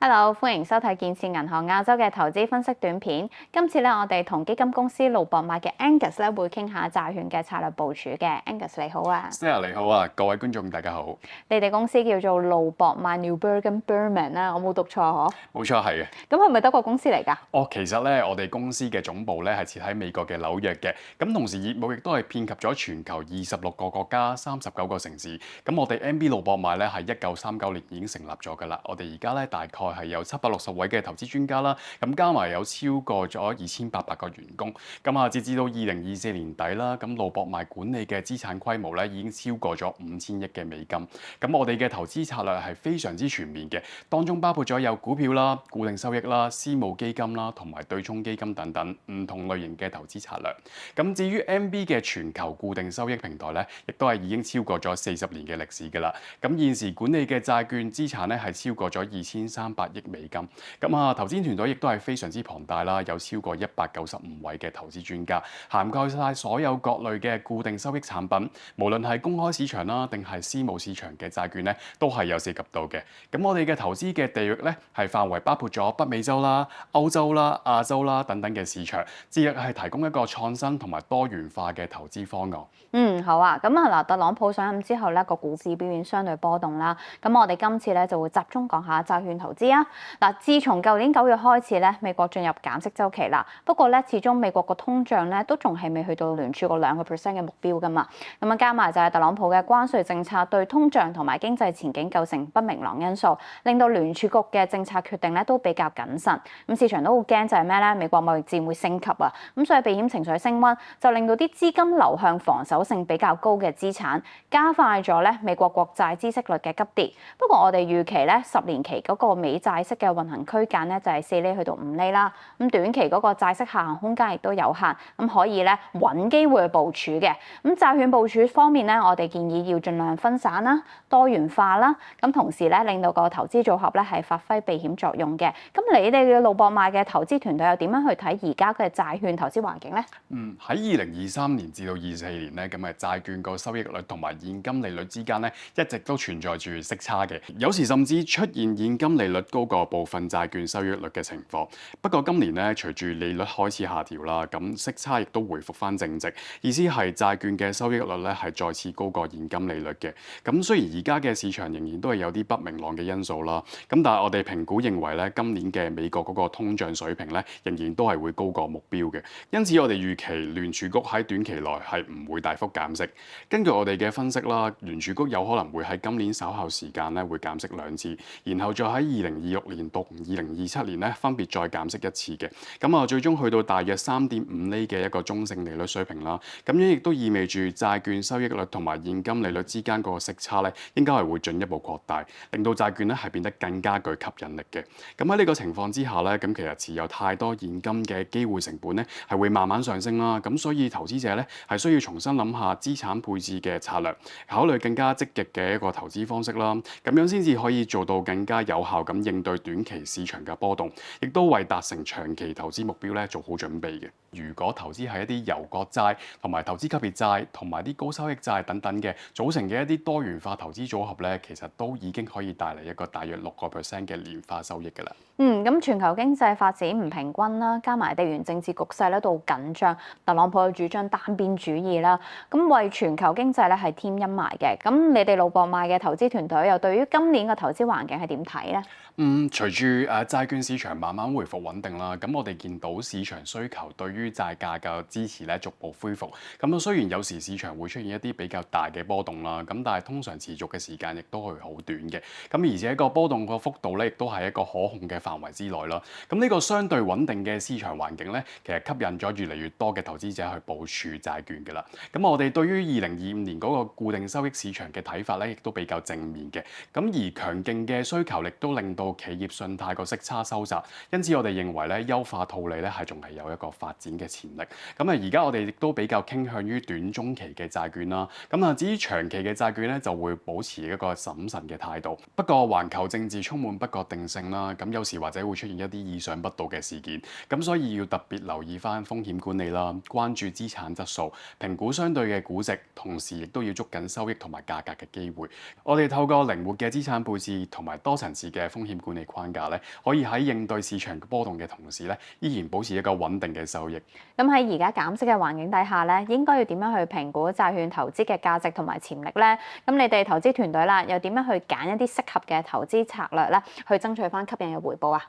Hello，歡迎收睇建設銀行亞洲嘅投資分析短片。今次咧，我哋同基金公司盧博買嘅 Angus 咧會傾下債券嘅策略部署嘅。Angus 你好啊 Stella 你好啊，各位觀眾大家好。你哋公司叫做盧博買 Neuberger Berman 啦，我冇讀錯嗬？冇錯係嘅。咁係咪德國公司嚟㗎？其實咧，我哋公司嘅總部咧係設喺美國嘅紐約嘅，咁同時業務亦都係遍及咗全球26個國家、39個城市。咁我哋 NB 盧博買咧係1939年已經成立咗㗎啦。我哋而家咧大概係有760位嘅投資專家啦，咁加埋有超過咗2800個員工。咁啊，截至到2024年底啦，咁盧博買管理嘅資產規模咧已經超過咗5000億嘅美金。咁我哋嘅投資策略係非常之全面嘅，當中包括咗有股票啦、固定收益啦、私募基金啦，同埋對沖基金等等唔同類型嘅投資策略。咁至於 MB 嘅全球固定收益平台咧，亦都係已經超過咗40年嘅歷史㗎啦。咁現時管理嘅債券資產咧係超過咗2300億美金。咁啊，投資團隊亦都係非常之龐大啦，有超過195位嘅投資專家，涵蓋晒所有各類嘅固定收益產品，無論係公開市場啦，定係私募市場嘅債券咧，都係有涉及到嘅。咁我哋嘅投資嘅地域咧，係範圍包括咗北美洲啦、歐洲啦、亞洲啦等等嘅市場，致力係提供一個創新同埋多元化嘅投資方案。好啊。咁啊嗱，特朗普上任之後咧，個股市表現相對波動啦。咁我哋今次咧就會集中講下債券投資啊。嗱，自從舊年9月開始咧，美國進入減息週期啦。不過咧，始終美國個通脹咧都仲係未去到聯儲局2%嘅目標㗎嘛。咁啊，加埋就係特朗普嘅關稅政策對通脹同埋經濟前景構成不明朗因素，令到聯儲局嘅政策決定咧都比較謹慎。咁市場都好驚就係咩咧？美國貿易戰會升級啊！咁所以避險情緒升溫，就令到啲資金流向防守性比較高嘅資產，加快咗咧美國國債孳息率嘅急跌。不過我哋預期咧10年期嗰個美債息嘅運行區間咧就係4厘去到5厘啦。咁短期嗰個債息下行空間亦都有限，咁可以咧揾機會去部署嘅。咁債券部署方面咧，我哋建議要盡量分散啦、多元化啦，咁同時咧令到個投資組合咧係發揮避險作用嘅。咁你哋嘅盧博買嘅投資團隊又點樣去睇而家嘅債券投資環境咧？喺2023年至到24年咧，咁嘅債券個收益率同埋現金利率之間咧，一直都存在住息差嘅，有時甚至出現現金利率高過部分債券收益率嘅情況。不過今年咧，隨住利率開始下調啦，咁息差亦都回復翻正值，意思係債券嘅收益率咧係再次高過現金利率嘅。咁雖然而家嘅市場仍然都係有啲不明朗嘅因素啦，咁但係我哋評估認為咧，今年嘅美國嗰個通脹水平咧，仍然都係會高過目標嘅。因此我哋預期聯儲局喺短期內係唔會大幅減息。根據我哋嘅分析啦，聯儲局有可能會喺今年稍後時間咧會減息2次，然後再喺2026年到2027年咧分別再減息1次嘅。咁啊，最終去到大約3.5厘嘅一個中性利率水平啦。咁樣亦都意味住債券收益率同埋現金利率之間個息差咧，應該係會進一步擴大，令到債券咧係變得更加具吸引力嘅。咁喺呢個情況之下咧，咁其實持有太多現金嘅機會成本咧係會慢慢上升啦。咁所以投資者咧係需要重新諗下資產配置嘅策略，考慮更加積極嘅一個投資方式啦。咁樣先至可以做到更加有效咁應對短期市場嘅波動，亦都為達成長期投資目標咧做好準備嘅。如果投資係一啲由國債同埋投資級別債同埋啲高收益債等等嘅組成嘅一啲多元化投資組合咧，其實都已經可以帶嚟一個大約6% 嘅年化收益㗎啦。咁全球經濟發展唔平均啦，加埋地緣政治局勢咧都好緊張，特朗普嘅主張單邊主義啦，咁為全球經濟咧係添陰霾嘅。咁你哋盧博買嘅投資團隊又對於今年嘅投資環境係點睇咧？隨住債券市場慢慢回復穩定啦，咁我哋見到市場需求對於債價嘅支持咧逐步恢復。咁雖然有時市場會出現一啲比較大嘅波動啦，咁但係通常持續嘅時間亦都係好短嘅。咁而且個波動個幅度咧亦都係一個可控嘅範圍之內啦。咁呢個相對穩定嘅市場環境咧，其實吸引咗越嚟越多嘅投資者去部署債券㗎啦。咁我哋對於2025年嗰個固定收益市場嘅睇法咧，亦都比較正面嘅。咁而強勁嘅需求力都令到企業信貸個息差收窄，因此我哋認為咧優化套利咧係仲係有一個發展展嘅潛力。咁啊，而家我哋亦都比較傾向於短中期嘅債券啦。咁啊，至於長期嘅債券咧，就會保持一個審慎嘅態度。不過，環球政治充滿不確定性啦，咁有時或者會出現一啲意想不到嘅事件。咁所以要特別留意翻風險管理啦，關注資產質素，評估相對嘅估值，同時亦都要捉緊收益同埋價格嘅機會。我哋透過靈活嘅資產配置同埋多層次嘅風險管理框架咧，可以喺應對市場波動嘅同時咧，依然保持一個穩定嘅收益。咁喺而家減息嘅環境底下咧，應該要點樣去評估債券投資嘅價值同埋潛力咧？咁你哋投資團隊啦，又點樣去揀一啲適合嘅投資策略咧，去爭取翻吸引嘅回報啊？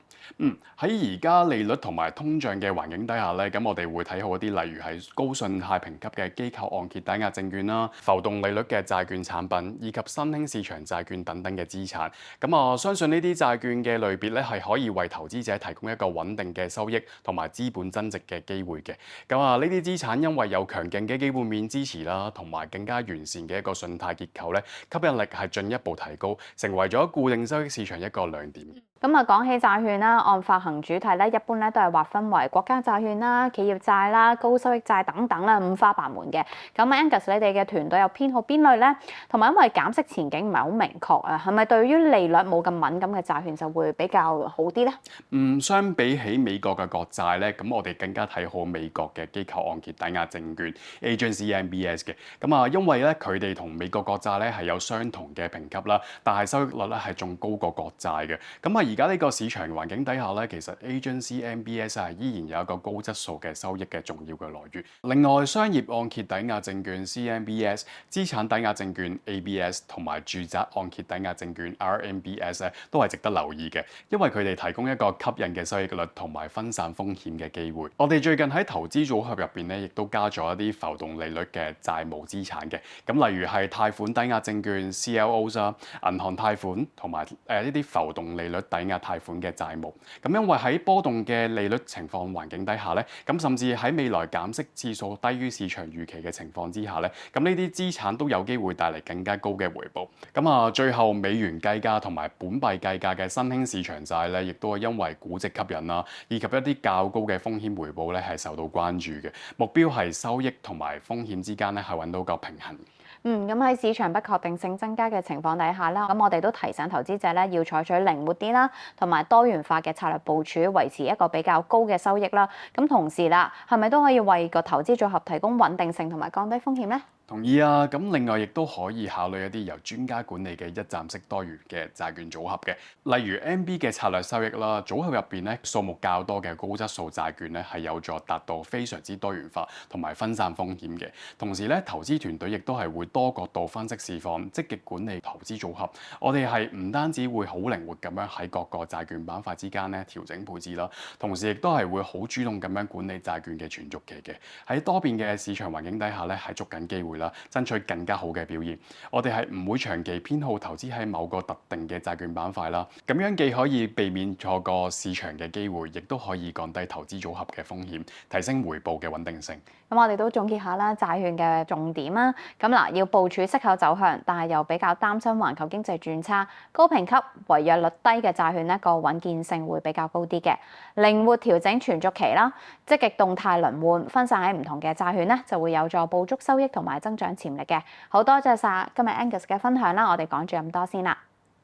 喺而家利率同埋通脹嘅環境底下咧，咁我哋會睇好一啲例如係高信貸評級嘅機構按揭抵押證券啦、浮動利率嘅債券產品，以及新興市場債券等等嘅資產。咁我相信呢啲債券嘅類別咧，係可以為投資者提供一個穩定嘅收益同埋資本增值嘅機會嘅。咁呢啲資產因為有強勁嘅基本面支持啦，同埋更加完善嘅一個信貸結構咧，吸引力係進一步提高，成為咗固定收益市場一個亮點。咁啊，講起債券啦，按發行主題咧，一般咧都係劃分為國家債券啦、企業債啦、高收益債等等啦，五花八門嘅。咁 Angus 你哋嘅團隊有偏好邊類咧？同埋因為減息前景唔係好明確啊，係咪對於利率冇咁敏感嘅債券就會比較好啲咧？相比起美國嘅國債咧，咁我哋更加睇好美國嘅機構按揭抵押證券 Agency MBS 嘅。因為咧佢哋同美國國債咧係有相同嘅評級啦，但係收益率咧係仲高過國債嘅。而家呢個市場環境底下咧，其實 Agency MBS 係依然有一個高質素嘅收益嘅重要嘅來源。另外，商業按揭抵押證券 CMBS、資產抵押證券 ABS 同埋住宅按揭抵押證券 RMBS 咧，都係值得留意嘅，因為佢哋提供一個吸引嘅收益率同埋分散風險嘅機會。我哋最近喺投資組合入邊咧，亦都加咗一啲浮動利率嘅債務資產嘅，咁例如係貸款抵押證券 CLOs 啦、銀行貸款同埋呢啲浮動利率抵押貸款嘅債務，咁因為喺波動嘅利率情況環境底下咧，咁甚至喺未來減息次數低於市場預期嘅情況之下咧，咁呢啲資產都有機會帶嚟更加高嘅回報。最後美元計價同埋本幣計價嘅新興市場債咧，亦都係因為估值吸引啦，以及一啲較高嘅風險回報咧，係受到關注嘅。目標係收益同埋風險之間咧，係揾到個平衡。咁喺市場不確定性增加嘅情況底下啦，咁我哋都提醒投資者咧要採取靈活啲啦，同埋多元化嘅策略部署，維持一個比較高嘅收益啦。咁同時啦，係咪都可以為個投資組合提供穩定性同埋降低風險咧？同意啊！咁另外亦都可以考慮一啲由專家管理嘅一站式多元嘅債券組合嘅，例如 MB 嘅策略收益啦。組合入邊咧數目較多嘅高質素債券咧，係有助達到非常之多元化同埋分散風險嘅。同時咧，投資團隊亦都係會多角度分析市況，積極管理投資組合。我哋係唔單止會好靈活咁樣喺各個債券板塊之間咧調整配置啦，同時亦都係會好主動咁樣管理債券嘅存續期嘅。喺多變嘅市場環境底下咧，係捉緊機會啦，爭取更加好嘅表現。我哋係唔會長期偏好投資喺某個特定嘅債券板塊啦。咁樣既可以避免錯過市場嘅機會，亦都可以降低投資組合嘅風險，提升回報嘅穩定性。咁我哋都總結下啦，債券嘅重點啦。咁嗱，要部署息口走向，但係又比較擔心環球經濟轉差，高評級、違約率低嘅債券呢個穩健性會比較高啲嘅。靈活調整存續期啦，積極動態輪換，分散喺唔同嘅債券呢，就會有助捕捉收益同埋增長潛力嘅。好多謝晒今日 Angus 嘅分享啦，我哋講住咁多先啦，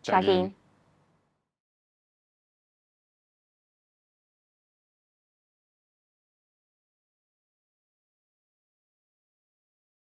再見。